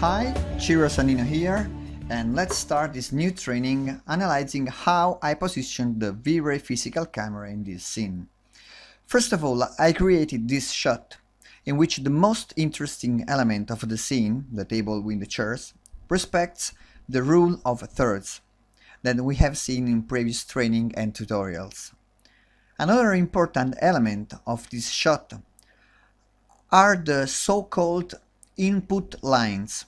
Hi, Chiro Sanino here, and let's start this new training analyzing how I positioned the Vray physical camera in this scene. First of all, I created this shot, in which the most interesting element of the scene, the table with the chairs, respects the rule of thirds that we have seen in previous training and tutorials. Another important element of this shot are the so-called input lines,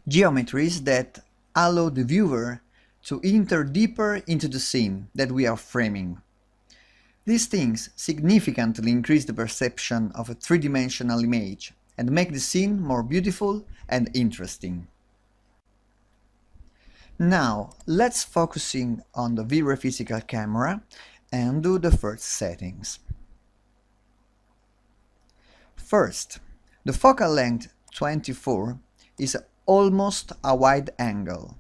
geometries that allow the viewer to enter deeper into the scene that we are framing. These things significantly increase the perception of a three-dimensional image and make the scene more beautiful and interesting. Now, let's focusing on the Vray physical camera and do the first settings. First, the focal length 24 is almost a wide angle,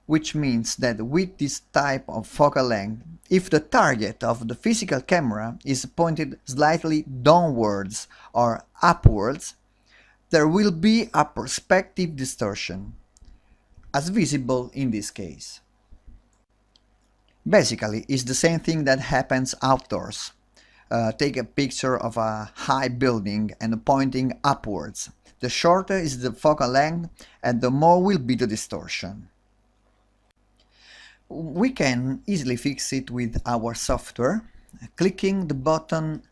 which means that with this type of focal length, if the target of the physical camera is pointed slightly downwards or upwards, there will be a perspective distortion, as visible in this case. Basically, it's the same thing that happens outdoors. Take a picture of a high building and pointing upwards. The shorter is the focal length and the more will be the distortion. We can easily fix it with our software, clicking the button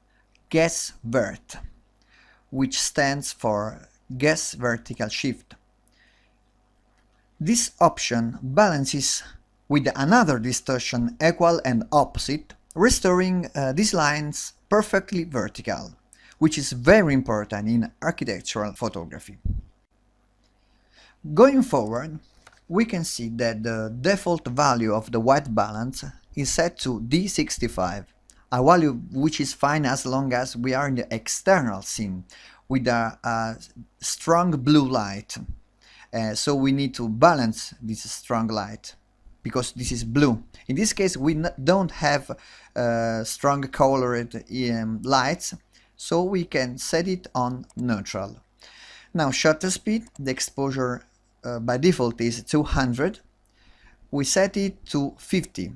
Guess Vert, which stands for Guess Vertical Shift. This option balances with another distortion equal and opposite, restoring these lines perfectly vertical, which is very important in architectural photography. Going forward, we can see that the default value of the white balance is set to D65, a value which is fine as long as we are in the external scene with a strong blue light. So we need to balance this strong light, because this is blue. In this case, we don't have strong colored lights, so we can set it on neutral. Now, shutter speed, the exposure by default is 200. We set it to 50,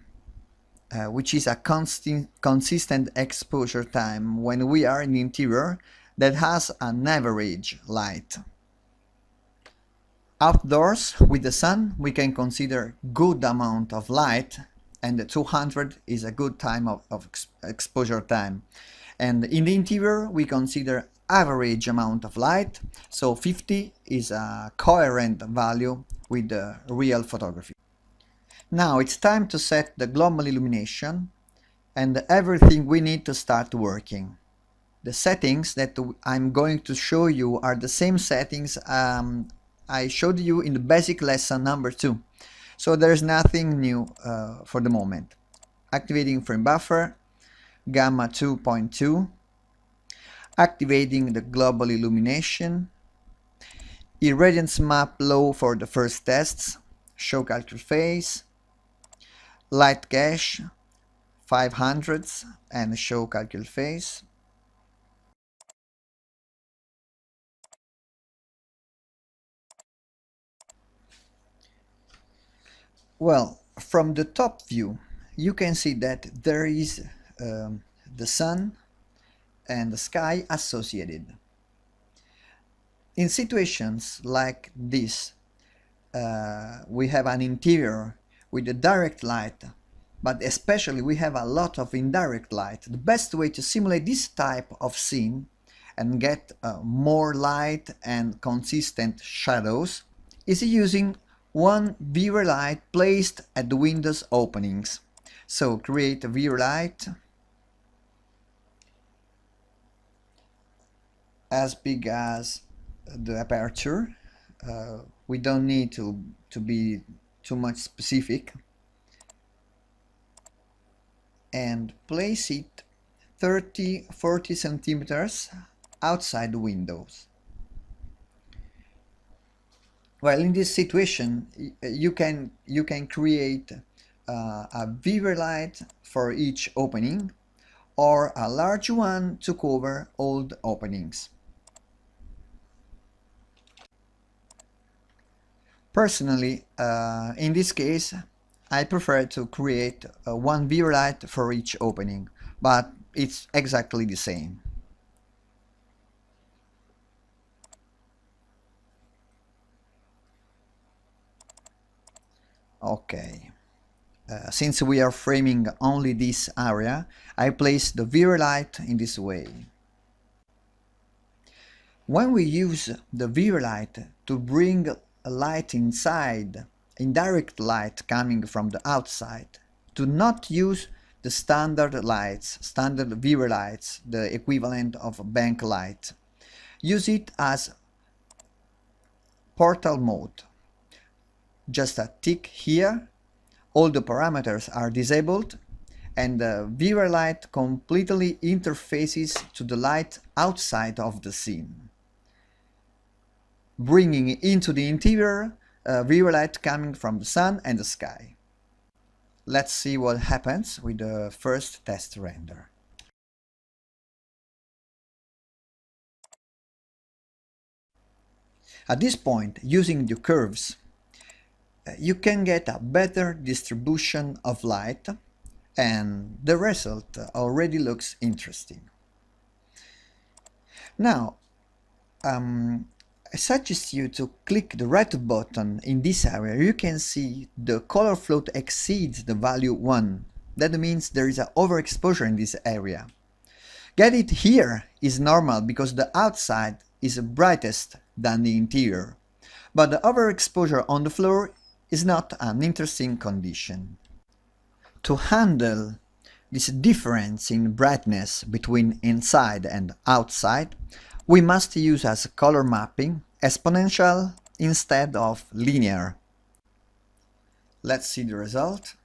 which is a consistent exposure time when we are in the interior that has an average light. Outdoors, with the sun, we can consider good amount of light, and 200 is a good time of exposure time. And in the interior, we consider average amount of light, so 50 is a coherent value with the real photography. Now it's time to set the global illumination and everything we need to start working. The settings that I'm going to show you are the same settings I showed you in the basic lesson number 2, so there's nothing new for the moment. Activating frame buffer, gamma 2.2, activating the global illumination, irradiance map low for the first tests, show calculate phase, light cache 500s and show calculate phase. Well, from the top view, you can see that there is the sun and the sky associated. In situations like this, we have an interior with a direct light, but especially we have a lot of indirect light. The best way to simulate this type of scene and get more light and consistent shadows is using one Vray light placed at the window's openings. So create a Vray light as big as the aperture. We don't need to be too much specific, and place it 30-40 centimeters outside the windows. Well, in this situation, you can create a Vray light for each opening, or a large one to cover all the openings. Personally, in this case, I prefer to create one viewer light for each opening, but it's exactly the same. Okay. Since we are framing only this area, I place the viewer light in this way. When we use the viewer light to bring a light inside, indirect light coming from the outside, do not use the standard lights, standard viewer lights, the equivalent of a bank light. Use it as portal mode. Just a tick here, all the parameters are disabled, and the viewer light completely interfaces to the light outside of the scene, bringing into the interior viewer light coming from the sun and the sky. Let's see what happens with the first test render. At this point, using the curves, you can get a better distribution of light, and the result already looks interesting. Now, I suggest you to click the right button in this area. You can see the color float exceeds the value 1. That means there is an overexposure in this area. Get it here is normal because the outside is brightest than the interior, but the overexposure on the floor is not an interesting condition. To handle this difference in brightness between inside and outside, we must use as color mapping exponential instead of linear. Let's see the result.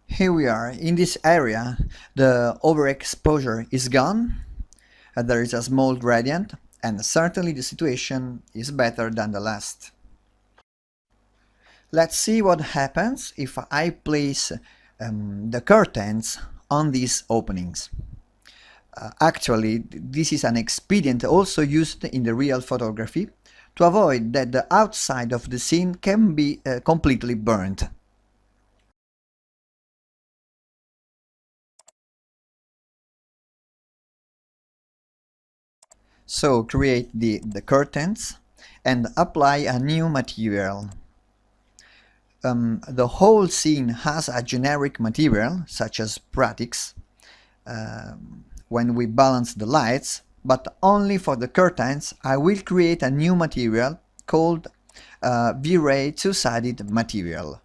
Here we are. In this area, the overexposure is gone. There is a small gradient, and certainly the situation is better than the last. Let's see what happens if I place the curtains on these openings. Actually, this is an expedient also used in the real photography to avoid that the outside of the scene can be completely burnt. So create the curtains and apply a new material. The whole scene has a generic material, such as Pratix, when we balance the lights, but only for the curtains I will create a new material called Vray two-sided material.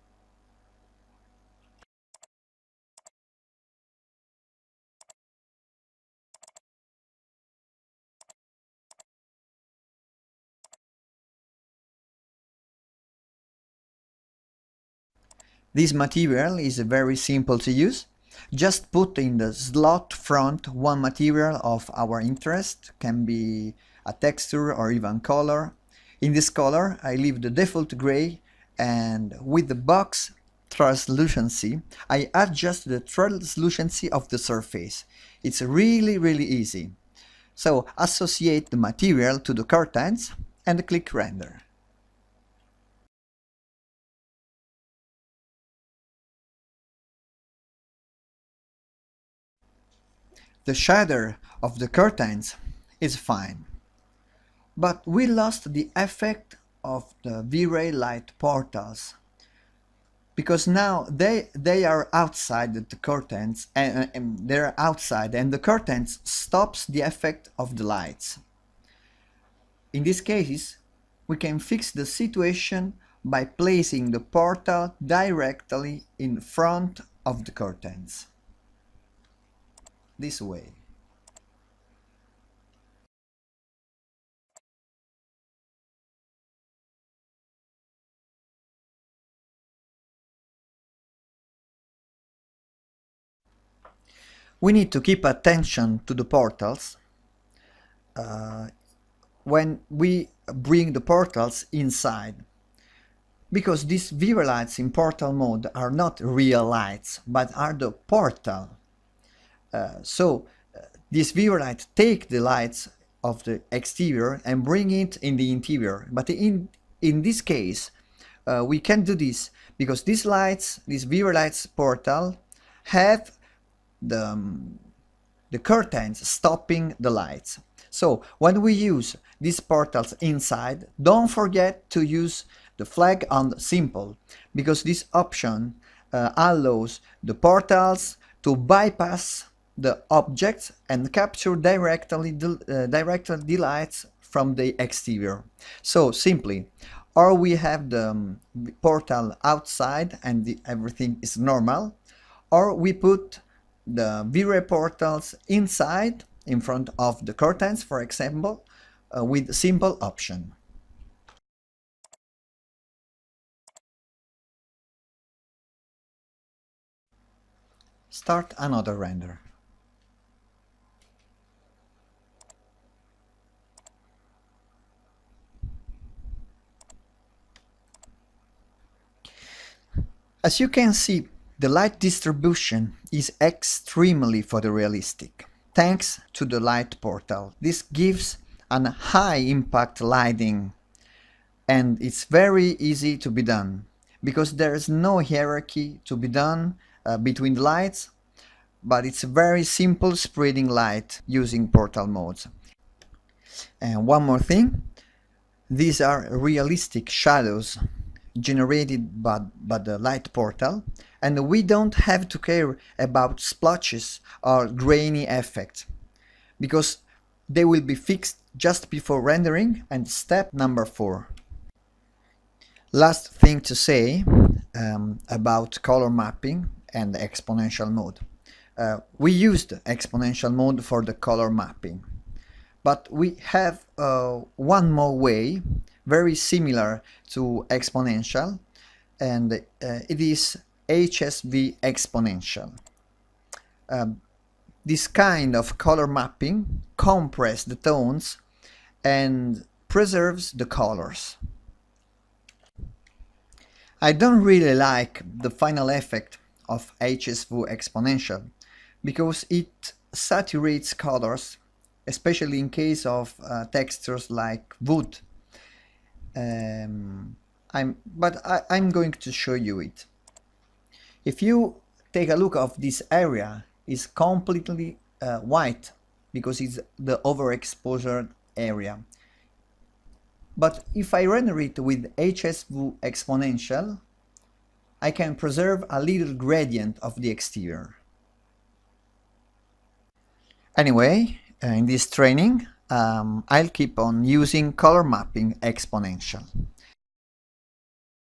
This material is very simple to use. Just put in the slot front one material of our interest, can be a texture or even color. In this color I leave the default gray, and with the box translucency I adjust the translucency of the surface. It's really easy. So associate the material to the curtains and click render. The shader of the curtains is fine, but we lost the effect of the V-Ray light portals, because now they are outside the curtains, and they're outside, and the curtains stops the effect of the lights. In this case, we can fix the situation by placing the portal directly in front of the curtains. This way. We need to keep attention to the portals when we bring the portals inside, because these viewer lights in portal mode are not real lights but are the portal. So this viewer light take the lights of the exterior and bring it in the interior. But in this case, we can do this because these lights, this Vray lights portal, have the curtains stopping the lights. So when we use these portals inside, don't forget to use the flag on simple, because this option allows the portals to bypass the objects and capture directly the lights from the exterior. So simply, or we have the portal outside and everything is normal, or we put the Vray portals inside in front of the curtains, for example, with simple option. Start another render. As you can see, the light distribution is extremely photorealistic, thanks to the light portal. This gives an high impact lighting, and it's very easy to be done because there is no hierarchy to be done between the lights, but it's very simple spreading light using portal modes. And one more thing, these are realistic shadows generated by the light portal, and we don't have to care about splotches or grainy effect because they will be fixed just before rendering. And step number 4. Last thing to say about color mapping and exponential mode. We used exponential mode for the color mapping, but we have one more way very similar to exponential, and it is HSV exponential. This kind of color mapping compresses the tones and preserves the colors. I don't really like the final effect of HSV exponential because it saturates colors, especially in case of textures like wood. I'm going to show you it. If you take a look of this area, it's completely white because it's the overexposure area. But if I render it with HSV exponential, I can preserve a little gradient of the exterior. Anyway, in this training, I'll keep on using color mapping exponential.